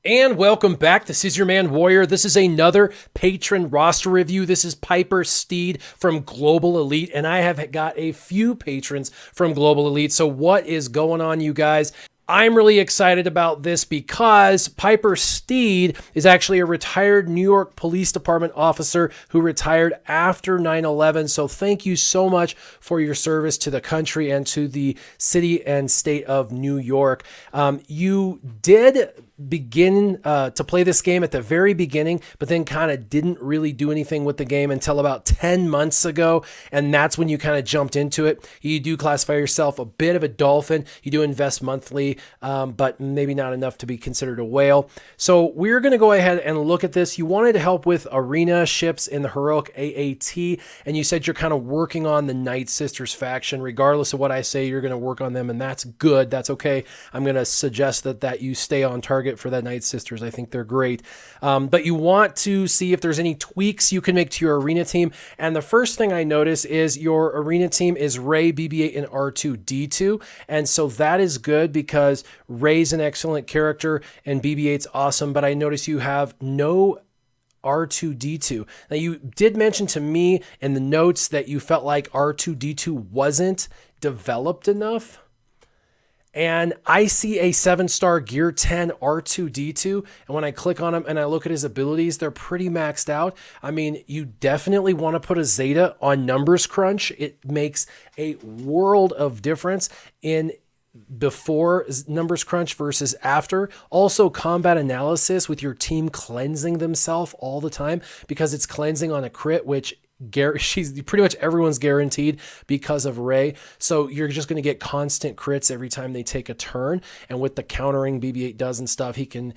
And welcome back. This is your man Warrior. This is another patron roster review. This is Piper Steed from Global Elite, and I have got a few patrons from Global Elite. So what is going on, you guys? I'm really excited about this because Piper Steed is actually a retired New York Police Department officer who retired after 9/11. So thank you so much for your service to the country and to the city and state of New York. You did begin to play this game at the very beginning, but then kind of didn't really do anything with the game until about 10 months ago. And that's when you kind of jumped into it. You do classify yourself a bit of a dolphin. You do invest monthly, but maybe not enough to be considered a whale. So we're going to go ahead and look at this. You wanted help with arena ships in the heroic AAT, and you said you're kind of working on the Night Sisters faction. Regardless of what I say, you're going to work on them, and that's good. That's okay. I'm going to suggest that you stay on target for the Night Sisters. I think they're great. But you want to see if there's any tweaks you can make to your arena team. And the first thing I notice is your arena team is Rey, BB-8, and R2-D2. And so that is good because Rey's an excellent character and BB-8's awesome. But I notice you have no R2-D2. Now, you did mention to me in the notes that you felt like R2-D2 wasn't developed enough. And I see a 7-star Gear 10 R2-D2. And when I click on him and I look at his abilities, they're pretty maxed out. I mean, you definitely want to put a Zeta on Numbers Crunch. It makes a world of difference in before Numbers Crunch versus after. Also, combat analysis with your team cleansing themselves all the time because it's cleansing on a crit, which she's pretty much everyone's guaranteed because of Rey. So you're just going to get constant crits every time they take a turn. And with the countering BB-8 does and stuff, he can,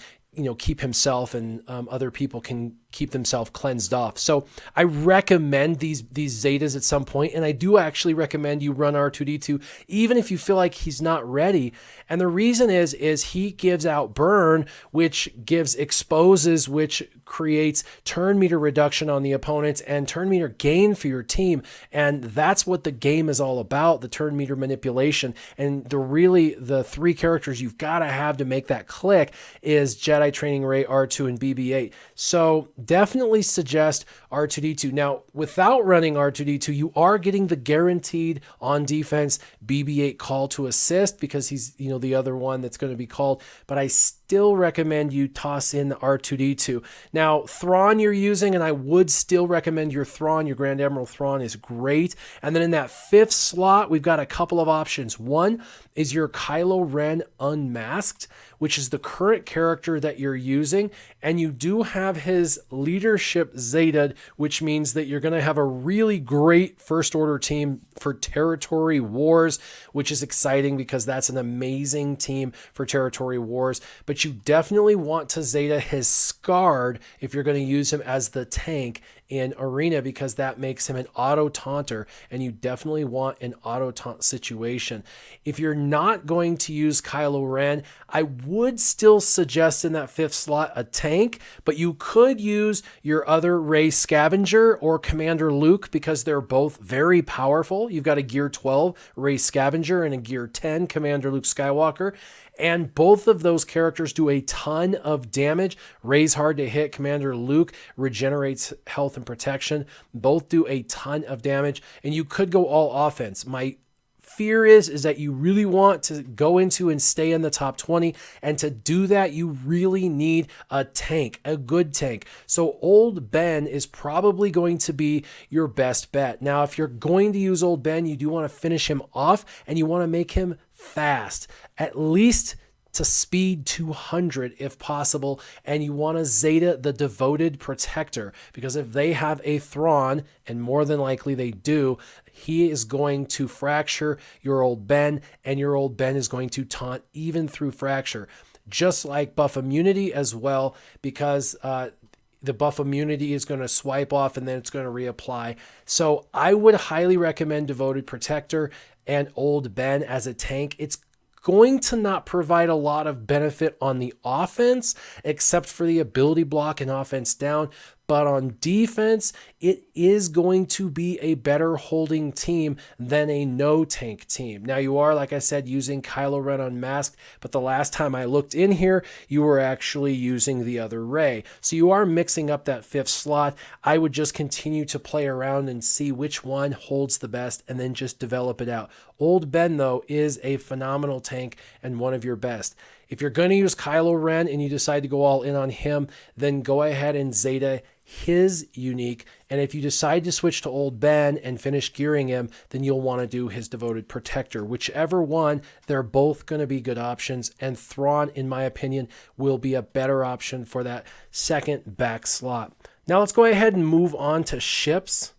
keep himself and other people can keep themselves cleansed off. So I recommend these Zetas at some point, and I do actually recommend you run R2-D2 even if you feel like he's not ready. And the reason is he gives out burn, which gives exposes, which creates turn meter reduction on the opponents and turn meter gain for your team. And that's what the game is all about, the turn meter manipulation. And the three characters you've got to have to make that click is Jedi Training Rey, R2, and BB-8. So definitely suggest R2-D2. Now, without running R2-D2, you are getting the guaranteed on defense BB-8 call to assist because he's, the other one that's going to be called. But I still recommend you toss in the R2-D2. Now, Thrawn you're using, and I would still recommend your Thrawn. Your Grand Admiral Thrawn is great. And then in that 5th slot, we've got a couple of options. One is your Kylo Ren Unmasked, which is the current character that you're using. And you do have his leadership Zeta'd, which means that you're going to have a really great First Order team for Territory Wars, which is exciting because that's an amazing team for Territory Wars. But you definitely want to Zeta his Scarred if you're going to use him as the tank in Arena, because that makes him an auto taunter, and you definitely want an auto taunt situation. If you're not going to use Kylo Ren, I would still suggest in that 5th slot a tank, but you could use your other Rey Scavenger or Commander Luke because they're both very powerful. You've got a Gear 12 Rey Scavenger and a Gear 10 Commander Luke Skywalker. And both of those characters do a ton of damage. Rey's hard to hit. Commander Luke regenerates health and protection. Both do a ton of damage. And you could go all offense. My fear is that you really want to go into and stay in the top 20. And to do that, you really need a tank, a good tank. So Old Ben is probably going to be your best bet. Now, if you're going to use Old Ben, you do want to finish him off and you want to make him fast, at least to speed 200 if possible. And you want to Zeta the Devoted Protector, because if they have a Thrawn, and more than likely they do, he is going to fracture your Old Ben, and your Old Ben is going to taunt even through fracture, just like buff immunity as well, because the buff immunity is going to swipe off and then it's going to reapply. So I would highly recommend Devoted Protector and Old Ben as a tank. It's going to not provide a lot of benefit on the offense, except for the ability block and offense down. But on defense, it is going to be a better holding team than a no tank team. Now, you are, like I said, using Kylo Ren unmasked, but the last time I looked in here, you were actually using the other Rey. So you are mixing up that fifth slot. I would just continue to play around and see which one holds the best and then just develop it out. Old Ben, though, is a phenomenal tank and one of your best. If you're going to use Kylo Ren and you decide to go all in on him, then go ahead and Zeta his unique. And if you decide to switch to Old Ben and finish gearing him, then you'll want to do his devoted protector. Whichever one, they're both going to be good options. And Thrawn, in my opinion, will be a better option for that second back slot. Now let's go ahead and move on to ships.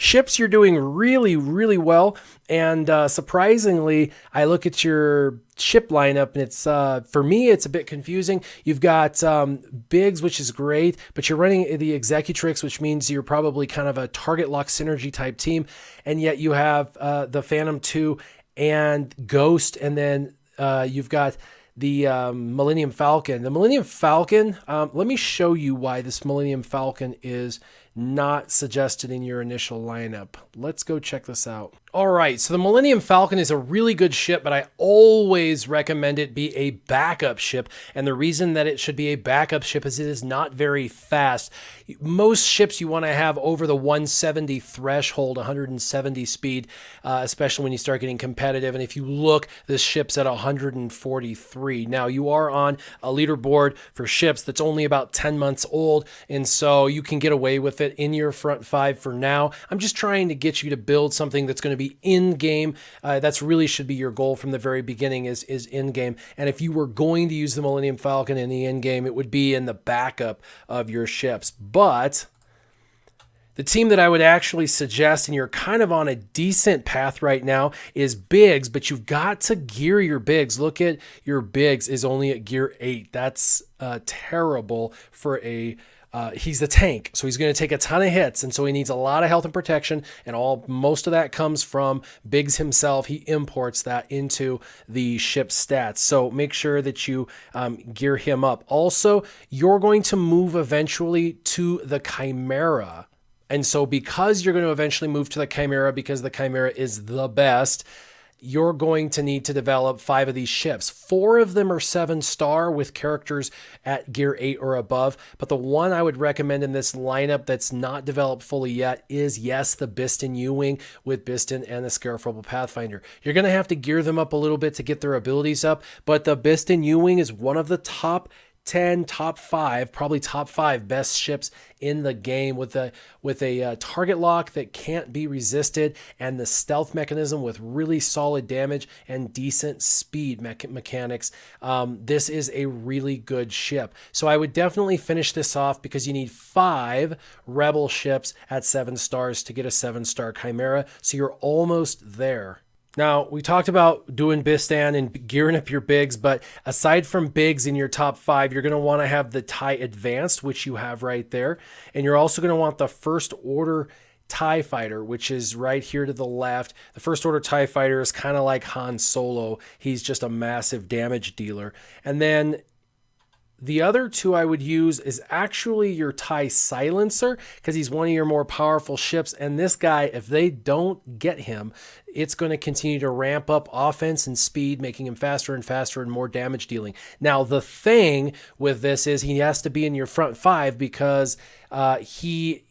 Ships, you're doing really, really well. And surprisingly, I look at your ship lineup and it's, for me, it's a bit confusing. You've got Biggs, which is great, but you're running the Executrix, which means you're probably kind of a target lock synergy type team. And yet you have the Phantom 2 and Ghost, and then you've got the Millennium Falcon. The Millennium Falcon, let me show you why this Millennium Falcon is not suggested in your initial lineup. Let's go check this out. All right, so the Millennium Falcon is a really good ship, but I always recommend it be a backup ship. And the reason that it should be a backup ship is it is not very fast. Most ships you want to have over the 170 threshold, 170 speed, especially when you start getting competitive. And if you look, this ship's at 143. Now, you are on a leaderboard for ships that's only about 10 months old, and so you can get away with it in your front five for now. I'm just trying to get you to build something that's going to be in game. That's really should be your goal from the very beginning is in game. And if you were going to use the Millennium Falcon in the end game, it would be in the backup of your ships. But the team that I would actually suggest, and you're kind of on a decent path right now, is Biggs, but you've got to gear your Biggs. Look at your Biggs is only at gear 8. That's terrible for a he's the tank, so he's going to take a ton of hits, and so he needs a lot of health and protection, and most of that comes from Biggs himself. He imports that into the ship stats, so make sure that you gear him up. Also, you're going to move eventually to the Chimera, and so because you're going to eventually move to the Chimera, because the Chimera is the best, you're going to need to develop 5 of these ships. 4 of them are 7-star with characters at gear 8 or above. But the one I would recommend in this lineup that's not developed fully yet is, yes, the Biston U-Wing with Biston and the Scarifable Pathfinder. You're going to have to gear them up a little bit to get their abilities up, but the Biston U-Wing is one of the top 10, top 5, probably top 5 best ships in the game with a target lock that can't be resisted and the stealth mechanism with really solid damage and decent speed mechanics. This is a really good ship. So I would definitely finish this off because you need 5 Rebel ships at 7 stars to get a 7-star Chimera. So you're almost there. Now, we talked about doing Bistan and gearing up your Biggs, but aside from Biggs in your top 5, you're going to want to have the TIE Advanced, which you have right there. And you're also going to want the First Order TIE Fighter, which is right here to the left. The First Order TIE Fighter is kind of like Han Solo. He's just a massive damage dealer. And then the other 2 I would use is actually your TIE Silencer, because he's one of your more powerful ships. And this guy, if they don't get him, it's going to continue to ramp up offense and speed, making him faster and faster and more damage dealing. Now, the thing with this is he has to be in your front 5 because you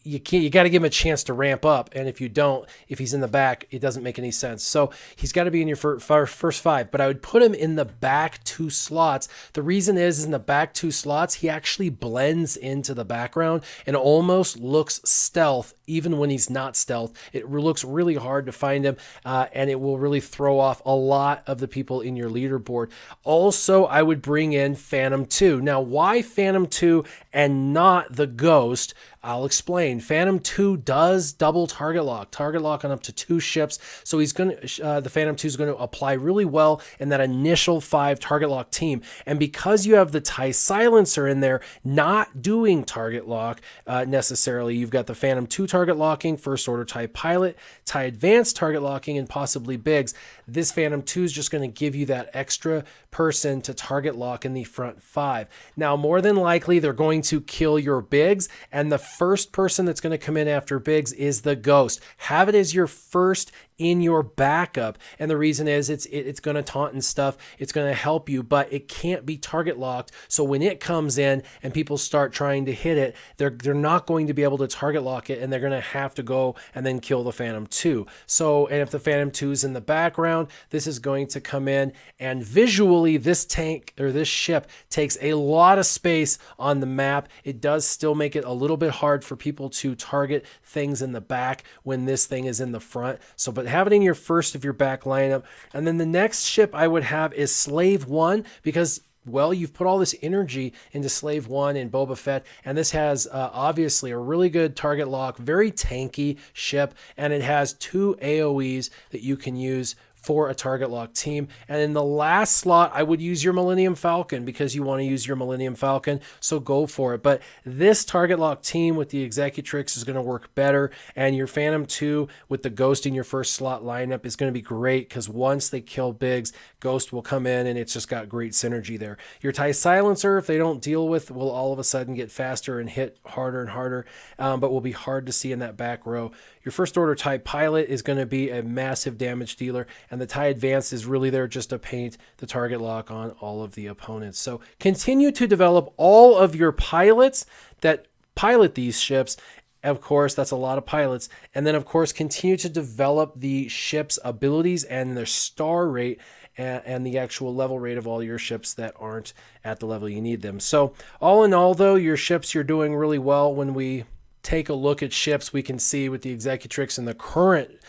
got to give him a chance to ramp up. And if you don't, if he's in the back, it doesn't make any sense. So he's got to be in your first 5, but I would put him in the back 2 slots. The reason is in the back 2 slots, he actually blends into the background and almost looks stealth, even when he's not stealth. It looks really hard to find him. And it will really throw off a lot of the people in your leaderboard. Also, I would bring in Phantom 2. Now, why Phantom 2 and not the Ghost? I'll explain. Phantom 2 does double target lock on up to 2 ships. So he's going to, the Phantom 2 is going to apply really well in that initial 5 target lock team. And because you have the TIE Silencer in there, not doing target lock necessarily, you've got the Phantom 2 target locking, First Order TIE Pilot, TIE Advanced target locking, and possibly Biggs, this Phantom 2 is just going to give you that extra person to target lock in the front 5. Now, more than likely, they're going to kill your Biggs, and the first person that's going to come in after Biggs is the Ghost. Have it as your first in your backup, and the reason is it's going to taunt and stuff. It's going to help you, but it can't be target locked. So when it comes in and people start trying to hit it, they're not going to be able to target lock it, and they're going to have to go and then kill the Phantom 2. So, and if the Phantom 2 is in the background, this is going to come in, and visually this tank or this ship takes a lot of space on the map. It does still make it a little bit hard for people to target things in the back when this thing is in the front. So, but have it in your first of your back lineup. And then the next ship I would have is Slave 1, because, well, you've put all this energy into Slave 1 and Boba Fett, and this has obviously a really good target lock, very tanky ship, and it has 2 AoEs that you can use for a target lock team. And in the last slot, I would use your Millennium Falcon, because you want to use your Millennium Falcon, so go for it. But this target lock team with the Executrix is going to work better, and your Phantom 2 with the Ghost in your first slot lineup is going to be great, because once they kill Biggs, Ghost will come in, and it's just got great synergy there. Your TIE Silencer, if they don't deal with, will all of a sudden get faster and hit harder and harder, but will be hard to see in that back row. Your First Order TIE Pilot is going to be a massive damage dealer, and the TIE Advanced is really there just to paint the target lock on all of the opponents. So continue to develop all of your pilots that pilot these ships. Of course, that's a lot of pilots. And then, of course, continue to develop the ship's abilities and their star rate and the actual level rate of all your ships that aren't at the level you need them. So all in all, though, your ships, you're doing really well. When we take a look at ships, we can see with the Executrix and the current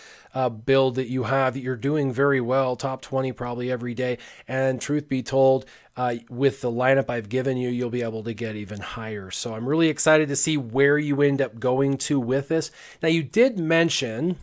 build that you have, that you're doing very well, top 20 probably every day. And truth be told, with the lineup I've given you, you'll be able to get even higher. So I'm really excited to see where you end up going to with this. Now, you did mention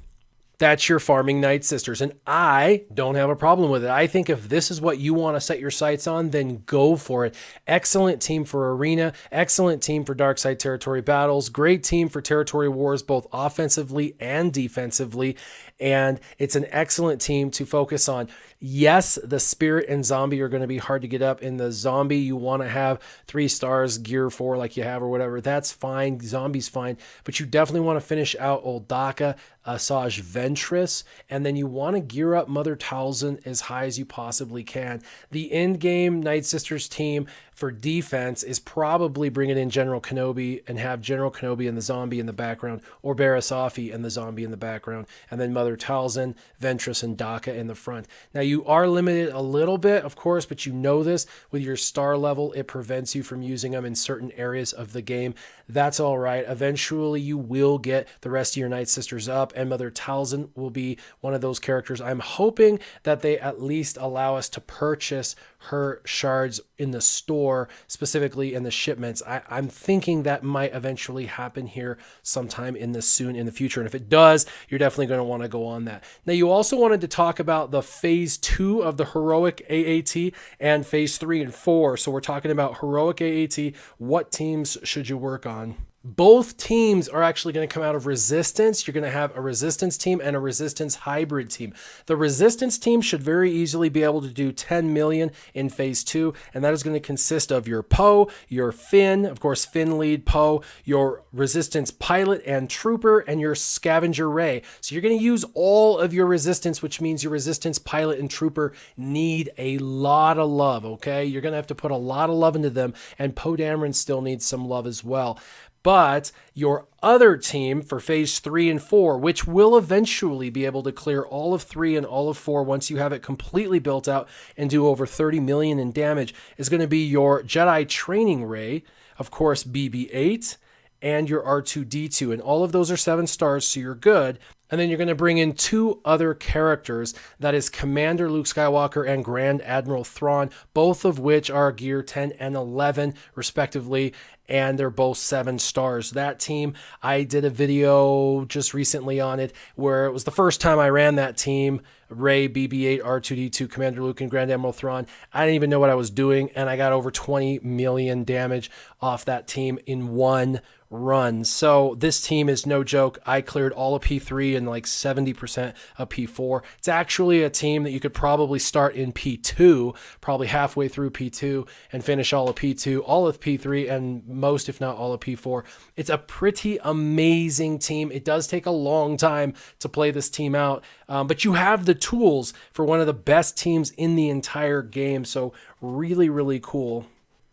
that's your farming Night Sisters, and I don't have a problem with it. I think if this is what you want to set your sights on, then go for it. Excellent team for Arena, excellent team for Dark Side Territory battles, great team for Territory Wars, both offensively and defensively, and it's an excellent team to focus on. Yes, the Spirit and Zombie are going to be hard to get up. In the Zombie, you want to have 3 stars, gear 4 like you have or whatever. That's fine. Zombie's fine. But you definitely want to finish out Old Daka, Asajj Ventress, and then you want to gear up Mother Talzin as high as you possibly can. The end game Night Sisters team for defense is probably bringing in General Kenobi and have General Kenobi and the Zombie in the background, or Barasafi and the Zombie in the background, and then Mother Talzin, Ventress, and Daka in the front. Now, you are limited a little bit, of course, but you know this. With your star level, it prevents you from using them in certain areas of the game. That's all right. Eventually, you will get the rest of your Night Sisters up, and Mother Talzin will be one of those characters. I'm hoping that they at least allow us to purchase her shards in the store, specifically in the shipments. I'm thinking that might eventually happen here sometime in the future. And if it does, you're definitely going to want to go on that. Now, you also wanted to talk about the phase 2 of the heroic AAT and phase 3 and 4. So we're talking about heroic AAT. What teams should you work on? Both teams are actually going to come out of Resistance. You're going to have a Resistance team and a Resistance hybrid team. The Resistance team should very easily be able to do 10 million in phase 2, and that is going to consist of your Poe, your Finn, of course, Finn lead Poe, your Resistance pilot and trooper, and your Scavenger Ray. So you're going to use all of your Resistance, which means your Resistance pilot and trooper need a lot of love, okay? You're going to have to put a lot of love into them, and Poe Dameron still needs some love as well. But your other team for phase 3 and 4, which will eventually be able to clear all of 3 and all of 4 once you have it completely built out and do over 30 million in damage, is going to be your Jedi Training Ray, of course, BB-8, and your R2-D2. And all of those are 7 stars, so you're good. And then you're going to bring in 2 other characters, that is Commander Luke Skywalker and Grand Admiral Thrawn, both of which are gear 10 and 11 respectively, and they're both 7 stars. That team, I did a video just recently on it where it was the first time I ran that team, Ray, BB-8, R2-D2, Commander Luke, and Grand Admiral Thrawn. I didn't even know what I was doing, and I got over 20 million damage off that team in one run. So this team is no joke. I cleared all of P3 and like 70% of P4. It's actually a team that you could probably start in P2, probably halfway through P2 and finish all of P2, all of P3, and most, if not all of P4. It's a pretty amazing team. It does take a long time to play this team out, but you have the tools for one of the best teams in the entire game. So really, really cool.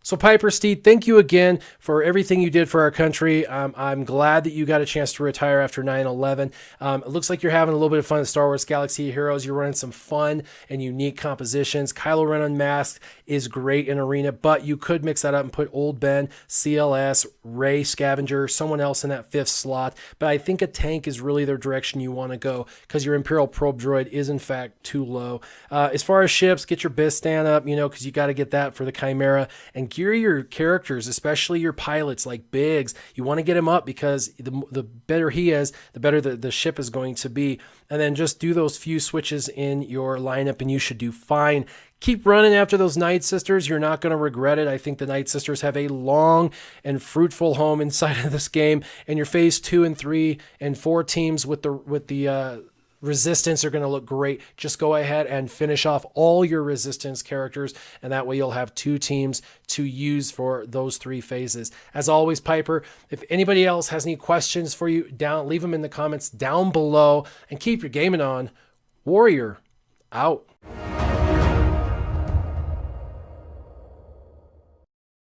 So Piper, Steed, thank you again for everything you did for our country. I'm glad that you got a chance to retire after 9/11. It looks like you're having a little bit of fun at Star Wars Galaxy of Heroes. You're running some fun and unique compositions. Kylo Ren Unmasked is great in Arena, but you could mix that up and put Old Ben, CLS, Rey Scavenger, someone else in that 5th slot. But I think a tank is really the direction you want to go because your Imperial Probe Droid is in fact too low. As far as ships, get your Bistan up, because you got to get that for the Chimera, and gear your characters, especially your pilots like Biggs. You want to get him up because the better he is, the better the ship is going to be. And then just do those few switches in your lineup and you should do fine. Keep running after those Night Sisters. You're not going to regret it. I think the Night Sisters have a long and fruitful home inside of this game. And your phase 2 and 3 and 4 teams with the Resistance are going to look great. Just go ahead and finish off all your Resistance characters, and that way you'll have 2 teams to use for those 3 phases. As always, Piper, if anybody else has any questions for you, leave them in the comments down below, and keep your gaming on. Warrior, out.